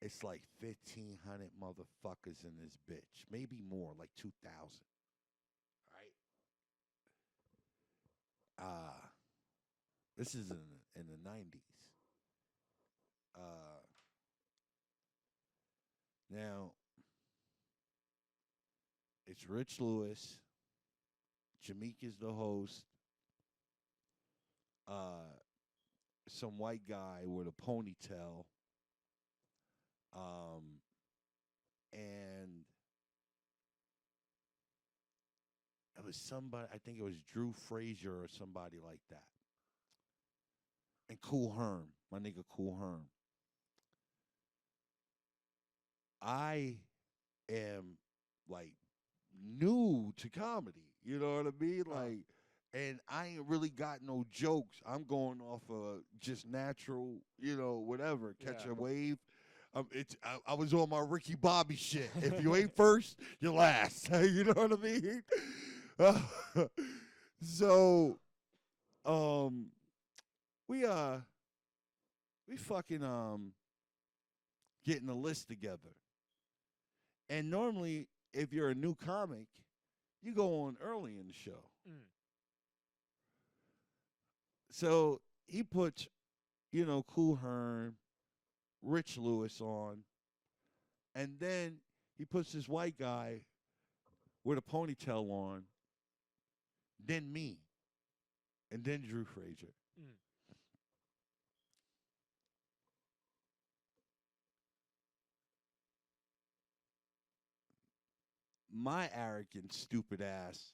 it's like 1,500 motherfuckers in this bitch. Maybe more, like 2,000. All right. This is in the 90s. Now, it's Rich Lewis. Jameek is the host. Some white guy with a ponytail. And it was somebody, I think it was Drew Frazier or somebody like that. And Cool Herm, my nigga Cool Herm. I am like new to comedy. You know what I mean? Like, and I ain't really got no jokes. I'm going off of just natural, whatever. Catch a wave. I was on my Ricky Bobby shit. If you ain't first, you're last. You know what I mean? So, we fucking getting a list together. And normally, if you're a new comic, you go on early in the show. So he puts, Cool Herm, Rich Lewis on, and then he puts this white guy with a ponytail on, then me, and then Drew Frazier. My arrogant, stupid ass.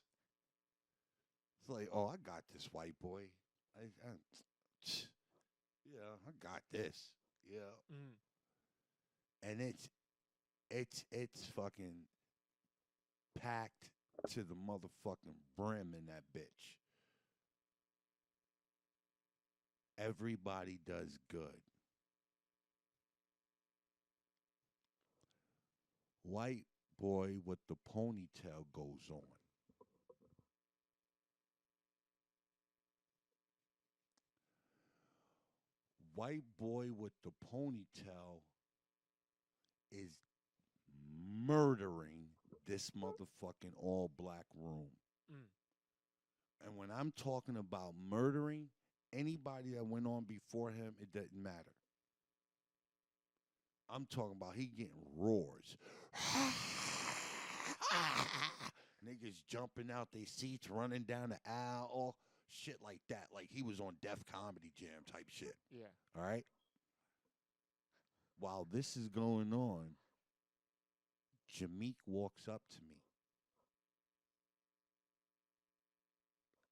It's like, oh, I got this, white boy. I got this. Yeah. And it's fucking packed to the motherfucking brim in that bitch. Everybody does good. White boy with the ponytail goes on. White boy with the ponytail is murdering this motherfucking all black room. And when I'm talking about murdering, anybody that went on before him, it doesn't matter. I'm talking about he getting roars. Niggas jumping out their seats, running down the aisle, all shit like that. Like he was on Def Comedy Jam type shit. Yeah. All right? While this is going on, Jameek walks up to me.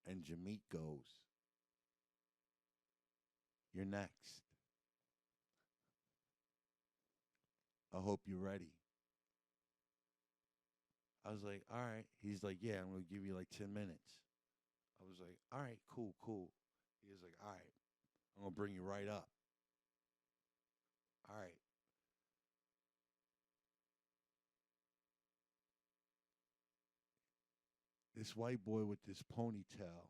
And Jameek goes, "You're next. I hope you're ready." I was like, all right. He's like, yeah, I'm going to give you like 10 minutes. I was like, all right, cool. He was like, all right, I'm going to bring you right up. All right. This white boy with this ponytail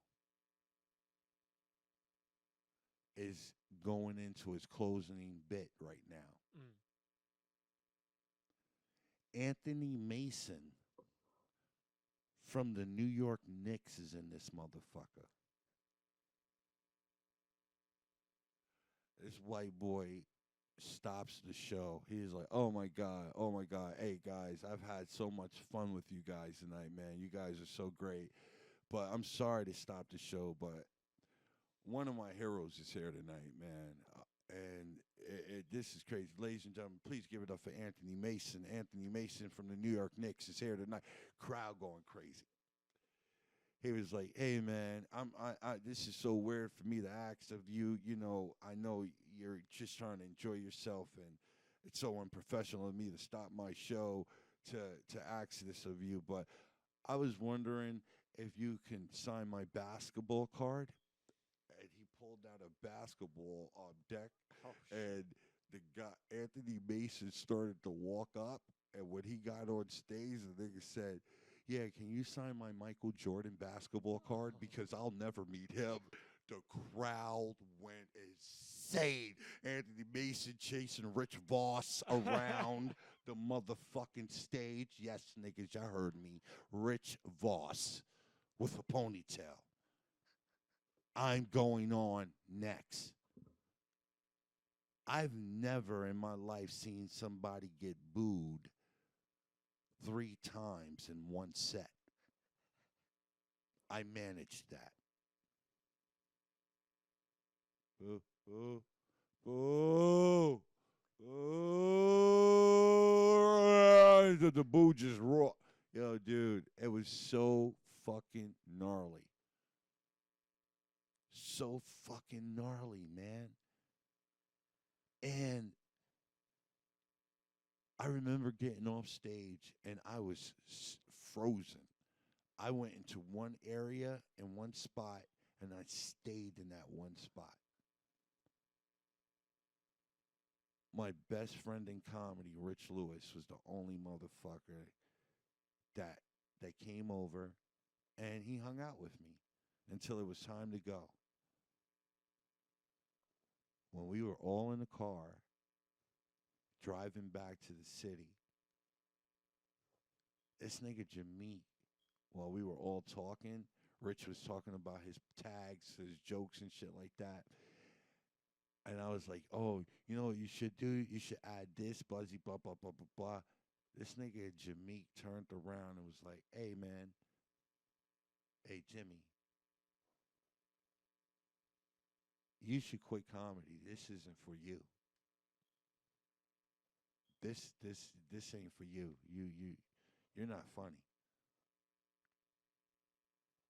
is going into his closing bit right now. Anthony Mason from the New York Knicks is in this motherfucker. This white boy stops the show. He's like, oh my God. Hey, guys, I've had so much fun with you guys tonight, man. You guys are so great. But I'm sorry to stop the show, but one of my heroes is here tonight, man. And this is crazy. Ladies and gentlemen, please give it up for Anthony Mason. Anthony Mason from the New York Knicks is here tonight. Crowd going crazy. He was like, "Hey man, this is so weird for me to ask of you. I know you're just trying to enjoy yourself, and it's so unprofessional of me to stop my show to ask this of you. But I was wondering if you can sign my basketball card." And he pulled out a basketball deck, and the guy Anthony Mason started to walk up. And when he got on stage, the nigga said, "Yeah, can you sign my Michael Jordan basketball card? Because I'll never meet him." The crowd went insane. Anthony Mason chasing Rich Vos around the motherfucking stage. Yes, niggas, y'all heard me. Rich Vos with a ponytail. I'm going on next. I've never in my life seen somebody get booed 3 times in one set. I managed that. Boo, boo, boo, boo. The boo just raw. Yo, dude, it was so fucking gnarly. So fucking gnarly, man. And I remember getting off stage and I was frozen. I went into one area in one spot and I stayed in that one spot. My best friend in comedy, Rich Vos, was the only motherfucker that came over and he hung out with me until it was time to go. When we were all in the car driving back to the city, this nigga Jameek, while we were all talking, Rich was talking about his tags, his jokes and shit like that. And I was like, oh, you know what you should do? You should add this, buzzy, blah, blah, blah, blah, blah. This nigga Jameek turned around and was like, hey, man, hey, Jimmy, you should quit comedy. This isn't for you. This ain't for you. You're not funny.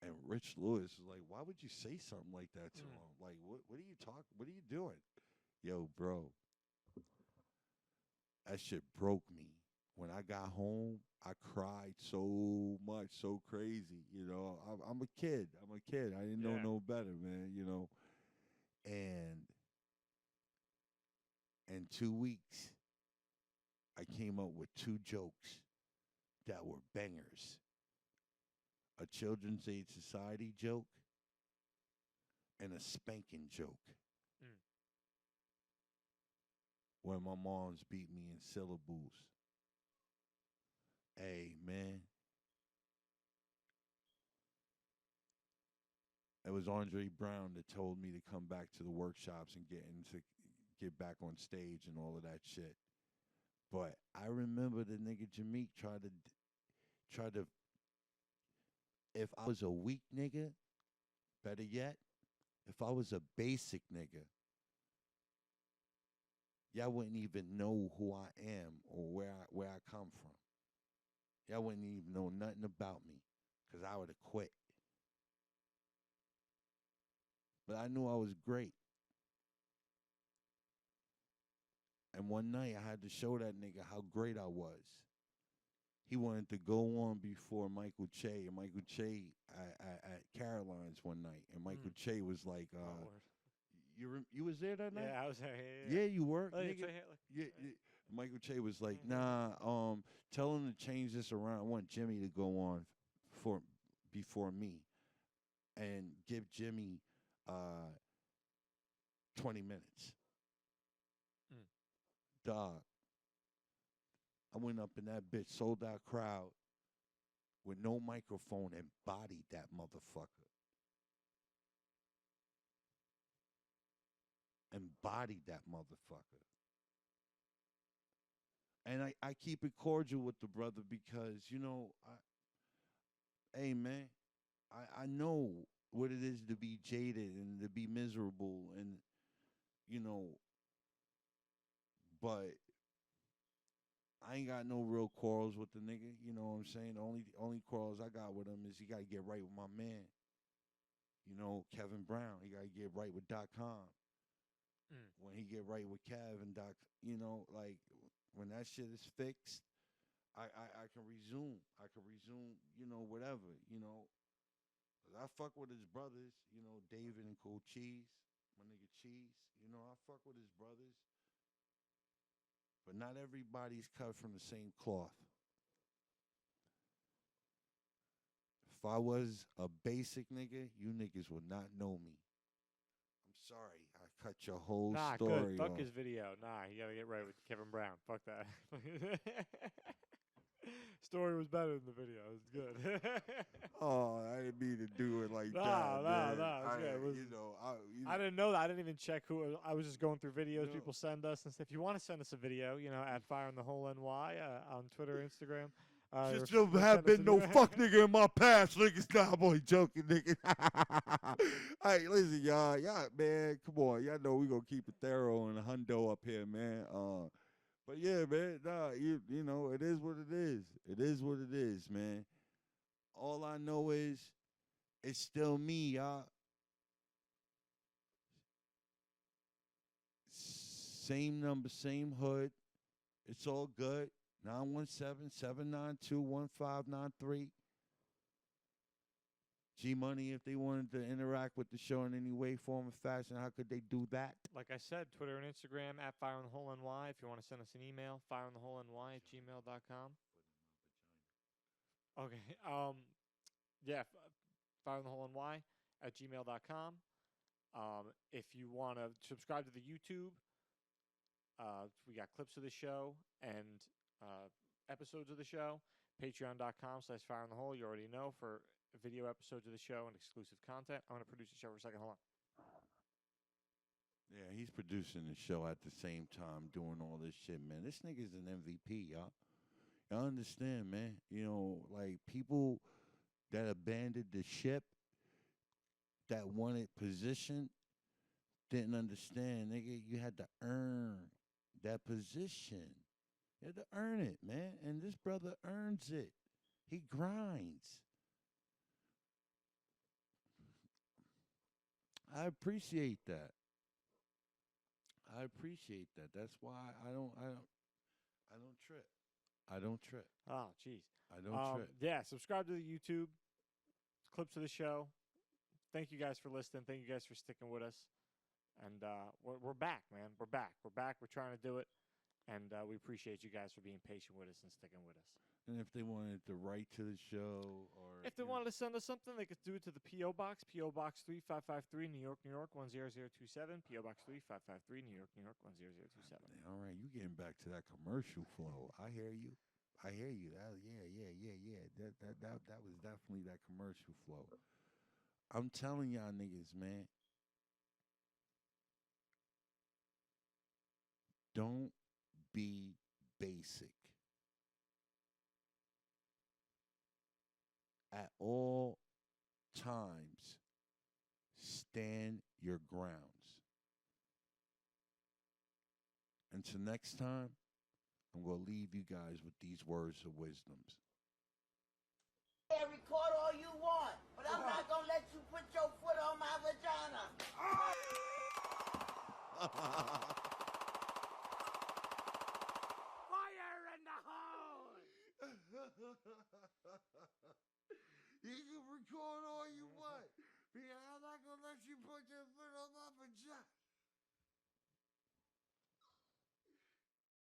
And Rich Vos was like, why would you say something like that to him? Like, what are you talking? What are you doing? Yo, bro. That shit broke me. When I got home, I cried so much, so crazy. You know, I'm a kid. I didn't know no better, man, you know. And in 2 weeks, I came up with 2 jokes that were bangers. A Children's Aid Society joke and a spanking joke. Where my mom's beat me in syllables. Hey, man. It was Andre Brown that told me to come back to the workshops and get back on stage and all of that shit. But I remember the nigga Jameek tried to, if I was a weak nigga, better yet, if I was a basic nigga, y'all wouldn't even know who I am or where I come from. Y'all wouldn't even know nothing about me because I would have quit. But I knew I was great. And one night I had to show that nigga how great I was. He wanted to go on before Michael Che, and Michael Che at Caroline's one night, and Michael Che was like, you was there that night? Yeah, I was there. Yeah, you were. Oh, Nigga. Yeah. Michael Che was like, nah, tell him to change this around. I want Jimmy to go on before me, and give Jimmy 20 minutes. Dog. I went up in that bitch, sold out crowd with no microphone and bodied that motherfucker. And bodied that motherfucker. And I keep it cordial with the brother because, you know, hey, man, I know what it is to be jaded and to be miserable and, you know, but I ain't got no real quarrels with the nigga, you know what I'm saying? The only quarrels I got with him is he got to get right with my man, you know, Kevin Brown. He got to get right with .com. When he get right with Kev and Doc, you know, like when that shit is fixed, I can resume. I can resume, you know, whatever, you know. 'Cause I fuck with his brothers, you know, David and Cool Cheese, my nigga Cheese, you know, I fuck with his brothers. But not everybody's cut from the same cloth. If I was a basic nigga, you niggas would not know me. I'm sorry, I cut your whole story Good. Fuck off. his video. Nah, you gotta get right with Kevin Brown. Fuck that. Story was better than the video. It was good. Oh, I didn't mean to do it like that. Nah. I didn't know that. I didn't even check who. I was just going through videos people send us and stuff. If you want to send us a video, you know, at Fire in the Hole NY on Twitter, Instagram. Just there have been no fuck nigga in my past, niggas. Nah, boy, joking, nigga. Hey, listen, y'all, man, come on, y'all know we gonna keep it thorough and a hundo up here, man. But yeah, man, nah, you know, it is what it is. It is what it is, man. All I know is it's still me, y'all. Same number, same hood. It's all good. 917-792-1593. G-Money, if they wanted to interact with the show in any way, form, or fashion, how could they do that? Like I said, Twitter and Instagram at FireInTheHoleNY. If you want to send us an email, fireintheholeny@gmail.com. Okay. Yeah, fireintheholeny@gmail.com. If you want to subscribe to the YouTube, we got clips of the show and episodes of the show. Patreon.com/fireinthehole. You already know, for video episodes of the show and exclusive content. I'm going to produce the show for a second. Hold on. Yeah, he's producing the show at the same time, doing all this shit, man. This nigga's an MVP, y'all. Y'all understand, man? You know, like, people that abandoned the ship, that wanted position, didn't understand, nigga. You had to earn that position. You had to earn it, man. And this brother earns it. He grinds. I appreciate that. I appreciate that. That's why I don't trip. I don't trip. Oh, jeez. I don't trip. Yeah, subscribe to the YouTube. Clips of the show. Thank you guys for listening. Thank you guys for sticking with us. And we're back, man. We're back. We're back. We're trying to do it. And we appreciate you guys for being patient with us and sticking with us. And if they wanted to write to the show, or if they wanted to send us something, they could do it to the P.O. Box, P.O. Box 3553, New York, New York, 10027. P.O. Box 3553, New York, New York, 10027. All right, you getting back to that commercial flow. I hear you. I hear you. Yeah. That was definitely that commercial flow. I'm telling y'all niggas, man. Don't be basic. At all times, stand your grounds. Until next time, I'm going to leave you guys with these words of wisdoms. Record all you want, but I'm not gonna let you put your foot on my vagina. Fire in the hole! You can record all you want. I'm not going to let you put your foot on my vagina.